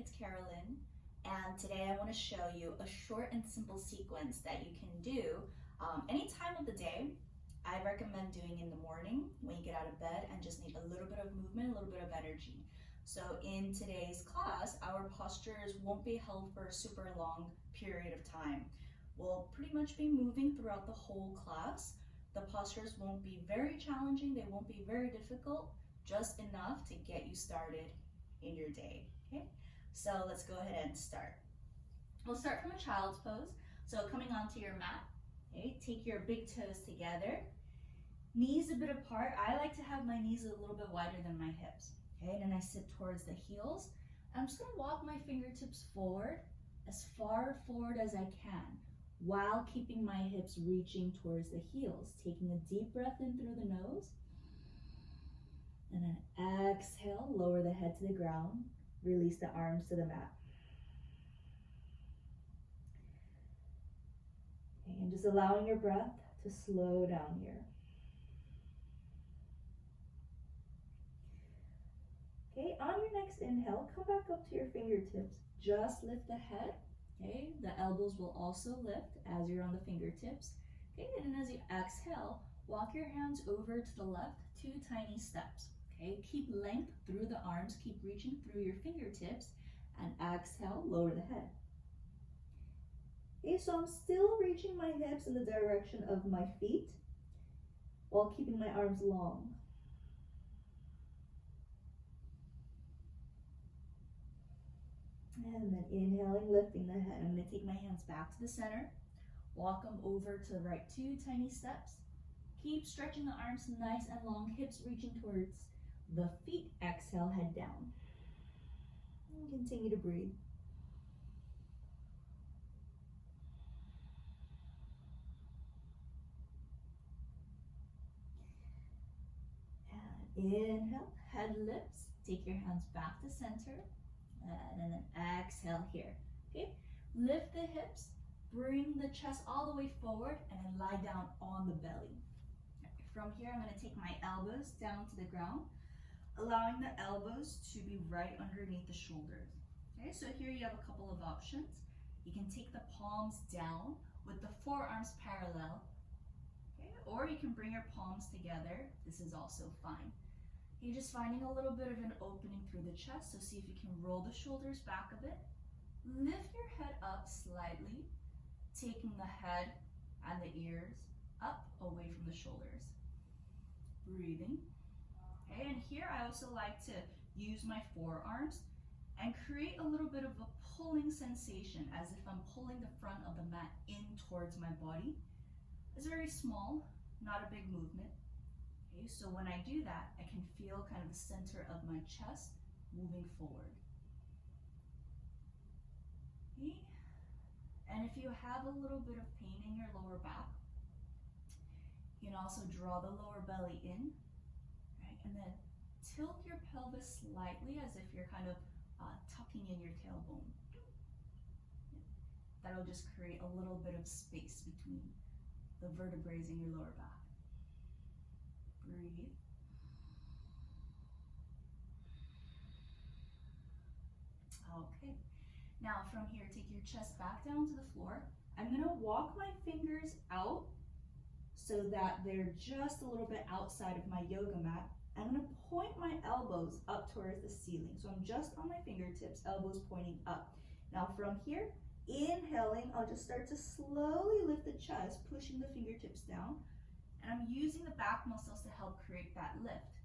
it's Carolyn, and today I want to show you a short and simple sequence that you can do any time of the day. I recommend doing in the morning when you get out of bed and just need a little bit of movement, a little bit of energy. So in today's class, our postures won't be held for a super long period of time. We'll pretty much be moving throughout the whole class. The postures won't be very challenging, they won't be very difficult, just enough to get you started in your day, okay? So let's go ahead and start. We'll start from a child's pose. So coming onto your mat, okay? Take your big toes together, knees a bit apart. I like to have my knees a little bit wider than my hips, okay? And then I sit towards the heels. I'm just gonna walk my fingertips forward, as far forward as I can, while keeping my hips reaching towards the heels. Taking a deep breath in through the nose, and then exhale, lower the head to the ground, release the arms to the mat. Okay, and just allowing your breath to slow down here. Okay, on your next inhale, come back up to your fingertips. Just lift the head. Okay, the elbows will also lift as you're on the fingertips. Okay, and then as you exhale, walk your hands over to the left, 2 tiny steps. Okay, keep length through the arms, keep reaching through your fingertips, and exhale, lower the head. Okay, so I'm still reaching my hips in the direction of my feet while keeping my arms long. And then inhaling, lifting the head. I'm going to take my hands back to the center, walk them over to the right, 2 tiny steps. Keep stretching the arms nice and long, hips reaching towards the feet. Exhale, head down. And continue to breathe. And inhale, head lifts. Take your hands back to center. And then exhale here. Okay, lift the hips, bring the chest all the way forward, and then lie down on the belly. From here, I'm going to take my elbows down to the ground, allowing the elbows to be right underneath the shoulders. Okay, so here you have a couple of options. You can take the palms down with the forearms parallel, okay, or you can bring your palms together. This is also fine. You're just finding a little bit of an opening through the chest, so see if you can roll the shoulders back a bit. Lift your head up slightly, taking the head and the ears up away from the shoulders. Breathing. Okay, and here I also like to use my forearms and create a little bit of a pulling sensation, as if I'm pulling the front of the mat in towards my body. It's very small, not a big movement. Okay, so when I do that, I can feel kind of the center of my chest moving forward. Okay. And if you have a little bit of pain in your lower back, you can also draw the lower belly in, right? And then tilt your pelvis slightly as if you're kind of tucking in your tailbone. That'll just create a little bit of space between the vertebrae in your lower back. Breathe. Okay. Now from here, take your chest back down to the floor. I'm going to walk my fingers out so that they're just a little bit outside of my yoga mat. I'm going to point my elbows up towards the ceiling. So I'm just on my fingertips, elbows pointing up. Now from here, inhaling, I'll just start to slowly lift the chest, pushing the fingertips down. And I'm using the back muscles to help create that lift.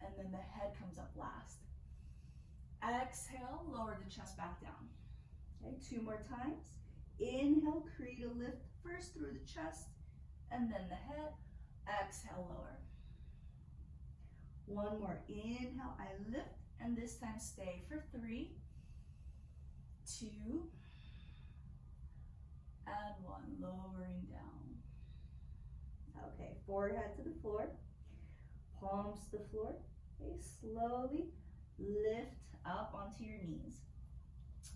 And then the head comes up last. Exhale, lower the chest back down. Okay, 2 more times. Inhale, create a lift first through the chest, and then the head. Exhale, lower. 1 more. Inhale, I lift, and this time stay for 3, 2, and 1. Lowering down. Okay, forehead to the floor, palms to the floor. Okay, slowly lift up onto your knees.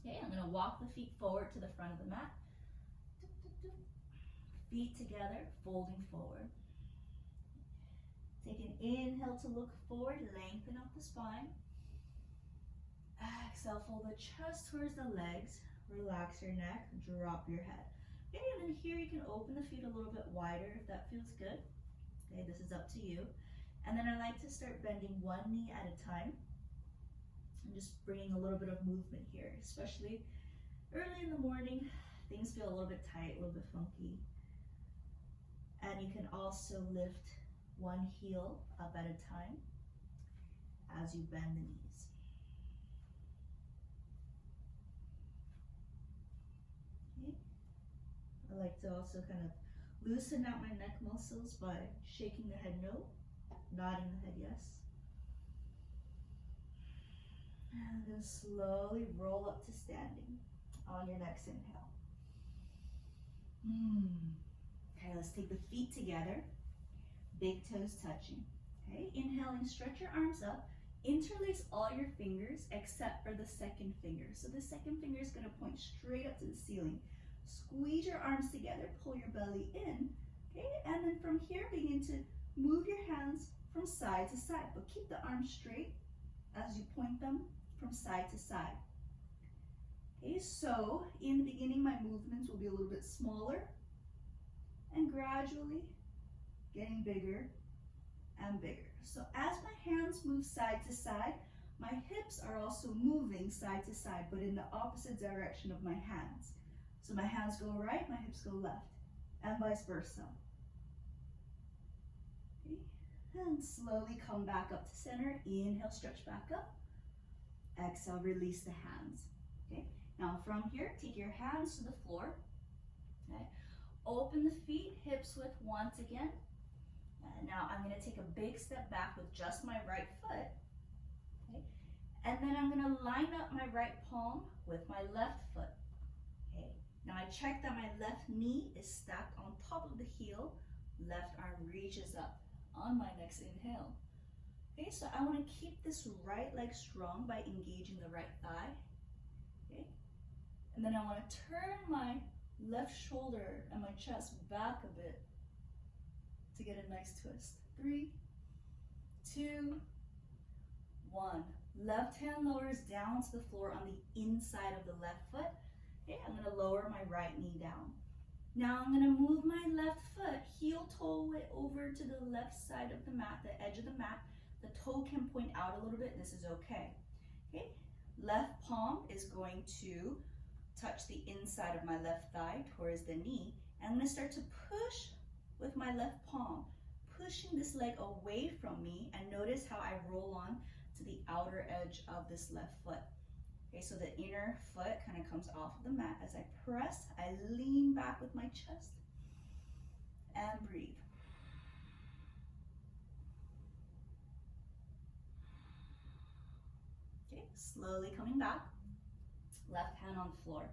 Okay, I'm going to walk the feet forward to the front of the mat. Feet together, folding forward. Take an inhale to look forward, lengthen up the spine. Exhale, fold the chest towards the legs. Relax your neck, drop your head. Okay, and then here you can open the feet a little bit wider if that feels good. Okay, this is up to you. And then I like to start bending one knee at a time. And just bringing a little bit of movement here, especially early in the morning. Things feel a little bit tight, a little bit funky. And you can also lift one heel up at a time as you bend the knees. Okay. I like to also kind of loosen out my neck muscles by shaking the head no, nodding the head yes. And then slowly roll up to standing on your next inhale. Okay, let's take the feet together, big toes touching. Okay, inhaling, stretch your arms up, interlace all your fingers except for the second finger. So the second finger is going to point straight up to the ceiling. Squeeze your arms together, pull your belly in, okay, and then from here begin to move your hands from side to side, but keep the arms straight as you point them from side to side. Okay, so in the beginning my movements will be a little bit smaller and gradually getting bigger and bigger. So as my hands move side to side, my hips are also moving side to side, but in the opposite direction of my hands. So my hands go right, my hips go left, and vice versa. Okay. And slowly come back up to center. Inhale, stretch back up. Exhale, release the hands. Okay. Now from here, take your hands to the floor. Okay. Open the feet, hips width once again. And now I'm going to take a big step back with just my right foot. Okay. And then I'm going to line up my right palm with my left foot. Okay. Now I check that my left knee is stacked on top of the heel. Left arm reaches up on my next inhale. Okay, so I want to keep this right leg strong by engaging the right thigh. Okay. And then I want to turn my left shoulder and my chest back a bit to get a nice twist. 3, 2, 1. Left hand lowers down to the floor on the inside of the left foot. Okay, I'm going to lower my right knee down. Now I'm going to move my left foot heel toe over to the left side of the mat, the edge of the mat. The toe can point out a little bit. This is okay. Okay, left palm is going to touch the inside of my left thigh towards the knee. And I'm going to start to push with my left palm, pushing this leg away from me, and notice how I roll on to the outer edge of this left foot. Okay, so the inner foot kind of comes off of the mat. As I press, I lean back with my chest and breathe. Okay, slowly coming back, left hand on the floor.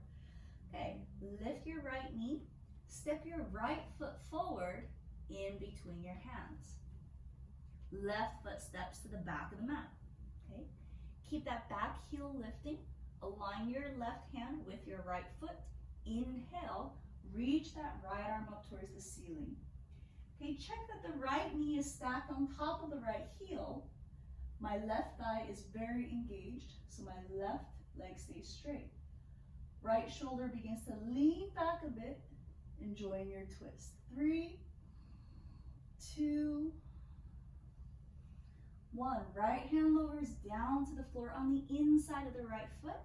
Okay, lift your right knee, step your right foot forward in between your hands. Left foot steps to the back of the mat. Okay, keep that back heel lifting. Align your left hand with your right foot. Inhale, reach that right arm up towards the ceiling. Okay, check that the right knee is stacked on top of the right heel. My left thigh is very engaged, so my left leg stays straight. Right shoulder begins to lean back a bit, enjoying your twist. 3, 2, 1. Right hand lowers down to the floor on the inside of the right foot.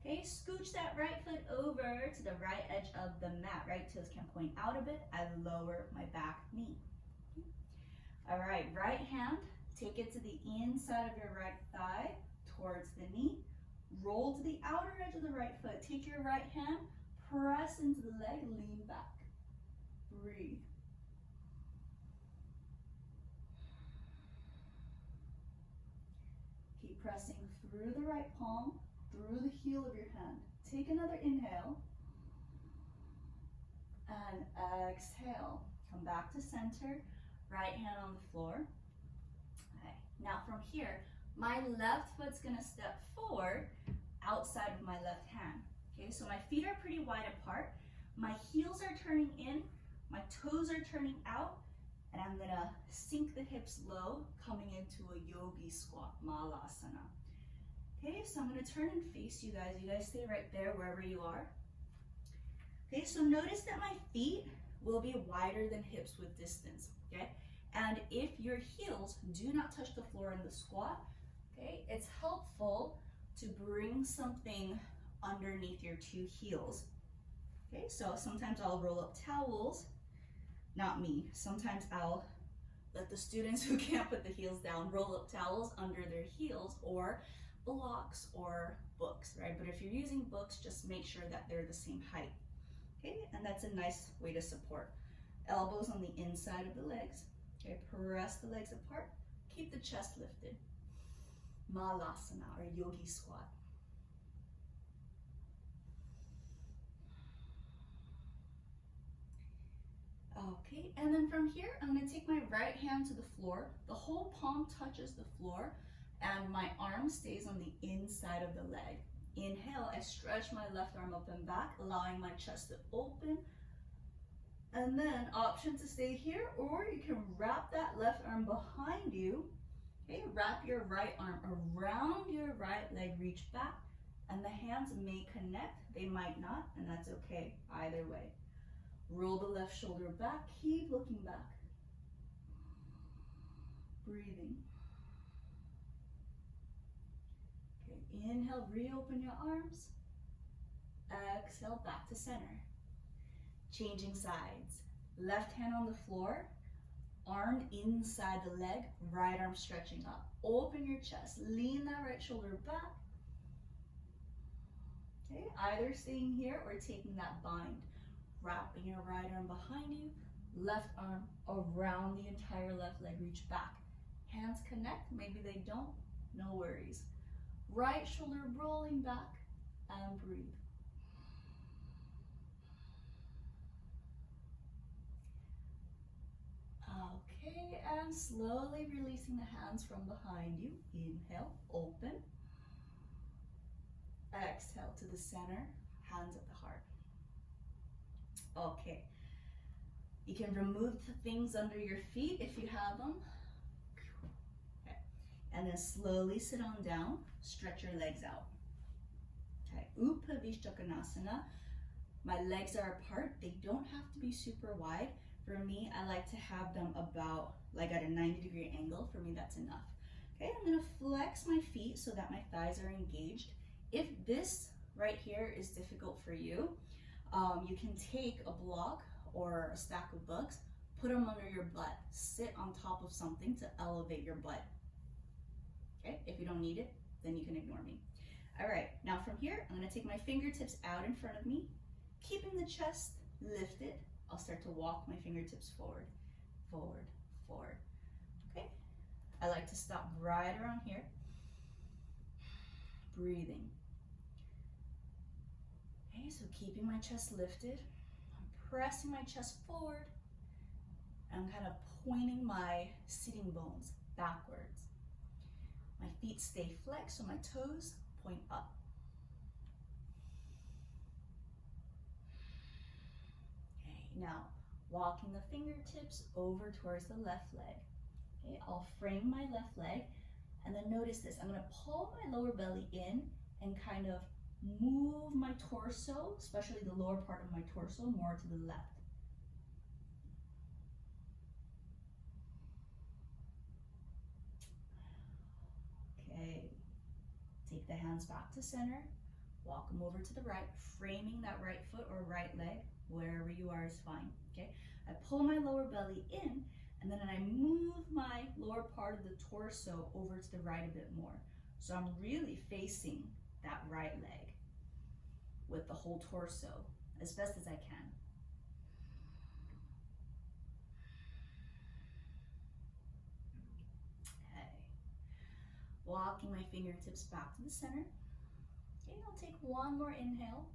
Okay, scooch that right foot over to the right edge of the mat. Right toes can point out a bit. I lower my back knee. All right, right hand, take it to the inside of your right thigh towards the knee. Roll to the outer edge of the right foot. Take your right hand, press into the leg, lean back. Breathe. Keep pressing through the right palm, through the heel of your hand. Take another inhale and exhale. Come back to center, right hand on the floor. Okay. Now from here, my left foot's gonna step forward outside of my left hand. Okay, so my feet are pretty wide apart. My heels are turning in, my toes are turning out, and I'm gonna sink the hips low, coming into a yogi squat, malasana. Okay, so I'm going to turn and face you guys. You guys stay right there wherever you are. Okay, so notice that my feet will be wider than hips with distance, okay? And if your heels do not touch the floor in the squat, okay, it's helpful to bring something underneath your two heels. Okay, so sometimes I'll roll up towels, not me. Sometimes I'll let the students who can't put the heels down roll up towels under their heels, or blocks or books, right? But if you're using books, just make sure that they're the same height. Okay, and that's a nice way to support. Elbows on the inside of the legs. Okay, press the legs apart. Keep the chest lifted. Malasana, or yogi squat. Okay, and then from here, I'm going to take my right hand to the floor. The whole palm touches the floor, and my arm stays on the inside of the leg. Inhale, I stretch my left arm up and back, allowing my chest to open. And then option to stay here, or you can wrap that left arm behind you. Okay, wrap your right arm around your right leg, reach back, and the hands may connect, they might not, and that's okay, either way. Roll the left shoulder back, keep looking back. Breathing. Okay, inhale, reopen your arms. Exhale, back to center. Changing sides. Left hand on the floor, arm inside the leg, right arm stretching up. Open your chest, lean that right shoulder back. Okay, either staying here or taking that bind. Wrapping your right arm behind you, left arm around the entire left leg, reach back. Hands connect, maybe they don't, no worries. Right shoulder rolling back, and breathe. Okay, and slowly releasing the hands from behind you. Inhale, open. Exhale to the center, hands at the heart. Okay, you can remove the things under your feet if you have them. Okay, and then slowly sit on down, stretch your legs out. Okay, Upavishtakonasana. My legs are apart, they don't have to be super wide. For me, I like to have them about like at a 90-degree angle. For me, that's enough. Okay, I'm gonna flex my feet so that my thighs are engaged. If this right here is difficult for you, you can take a block or a stack of books, put them under your butt, sit on top of something to elevate your butt. Okay, if you don't need it, then you can ignore me. All right, now from here, I'm gonna take my fingertips out in front of me, keeping the chest lifted. I'll start to walk my fingertips forward, forward, forward. Okay, I like to stop right around here. Breathing. Okay, so keeping my chest lifted, I'm pressing my chest forward, and I'm kind of pointing my sitting bones backwards. My feet stay flexed, so my toes point up. Okay, now walking the fingertips over towards the left leg. Okay, I'll frame my left leg, and then notice this. I'm going to pull my lower belly in and kind of move my torso, especially the lower part of my torso, more to the left. Okay, take the hands back to center, walk them over to the right, framing that right foot or right leg, wherever you are is fine. Okay, I pull my lower belly in, and then I move my lower part of the torso over to the right a bit more. So I'm really facing that right leg with the whole torso as best as I can. Okay, walking my fingertips back to the center. Okay, I'll take one more inhale.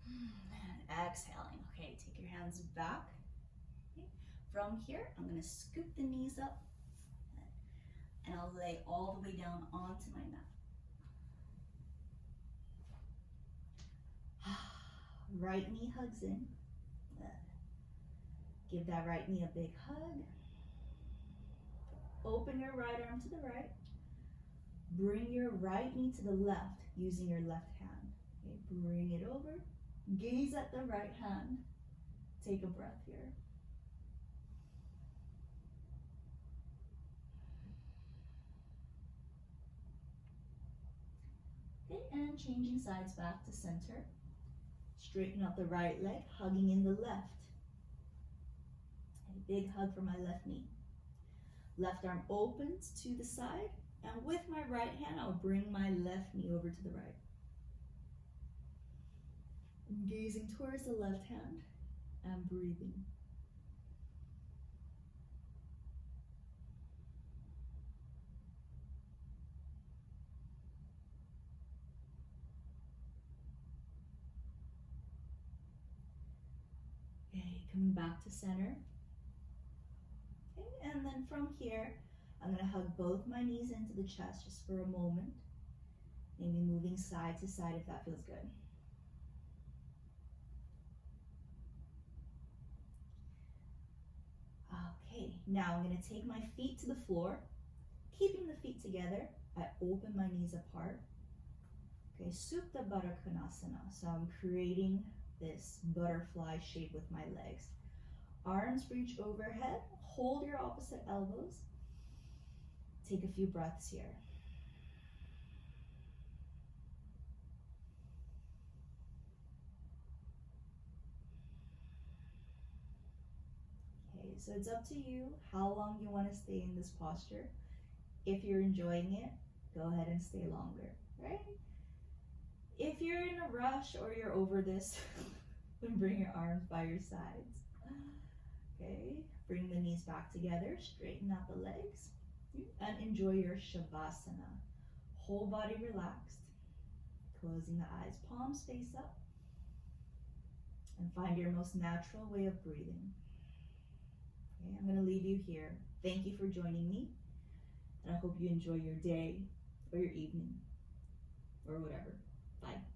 And exhaling. Okay, take your hands back. Okay. From here, I'm going to scoop the knees up, and I'll lay all the way down onto my mat. Right knee hugs in. Give that right knee a big hug. Open your right arm to the right. Bring your right knee to the left using your left hand. Okay, bring it over. Gaze at the right hand. Take a breath here. Okay, and changing sides back to center. Straighten out the right leg, hugging in the left. A big hug for my left knee. Left arm opens to the side, and with my right hand, I'll bring my left knee over to the right. Gazing towards the left hand and breathing. Okay, coming back to center. Okay, and then from here, I'm going to hug both my knees into the chest just for a moment. Maybe moving side to side if that feels good. Okay, now I'm going to take my feet to the floor. Keeping the feet together, I open my knees apart. Okay, Supta Baddha Konasana. So I'm creating this butterfly shape with my legs. Arms reach overhead. Hold your opposite elbows. Take a few breaths here. Okay, so it's up to you how long you want to stay in this posture. If you're enjoying it, go ahead and stay longer, right? If you're in a rush or you're over this, then bring your arms by your sides. Okay, bring the knees back together, straighten out the legs, and enjoy your Shavasana. Whole body relaxed, closing the eyes, palms face up, and find your most natural way of breathing. Okay, I'm going to leave you here. Thank you for joining me, and I hope you enjoy your day or your evening or whatever. Bye.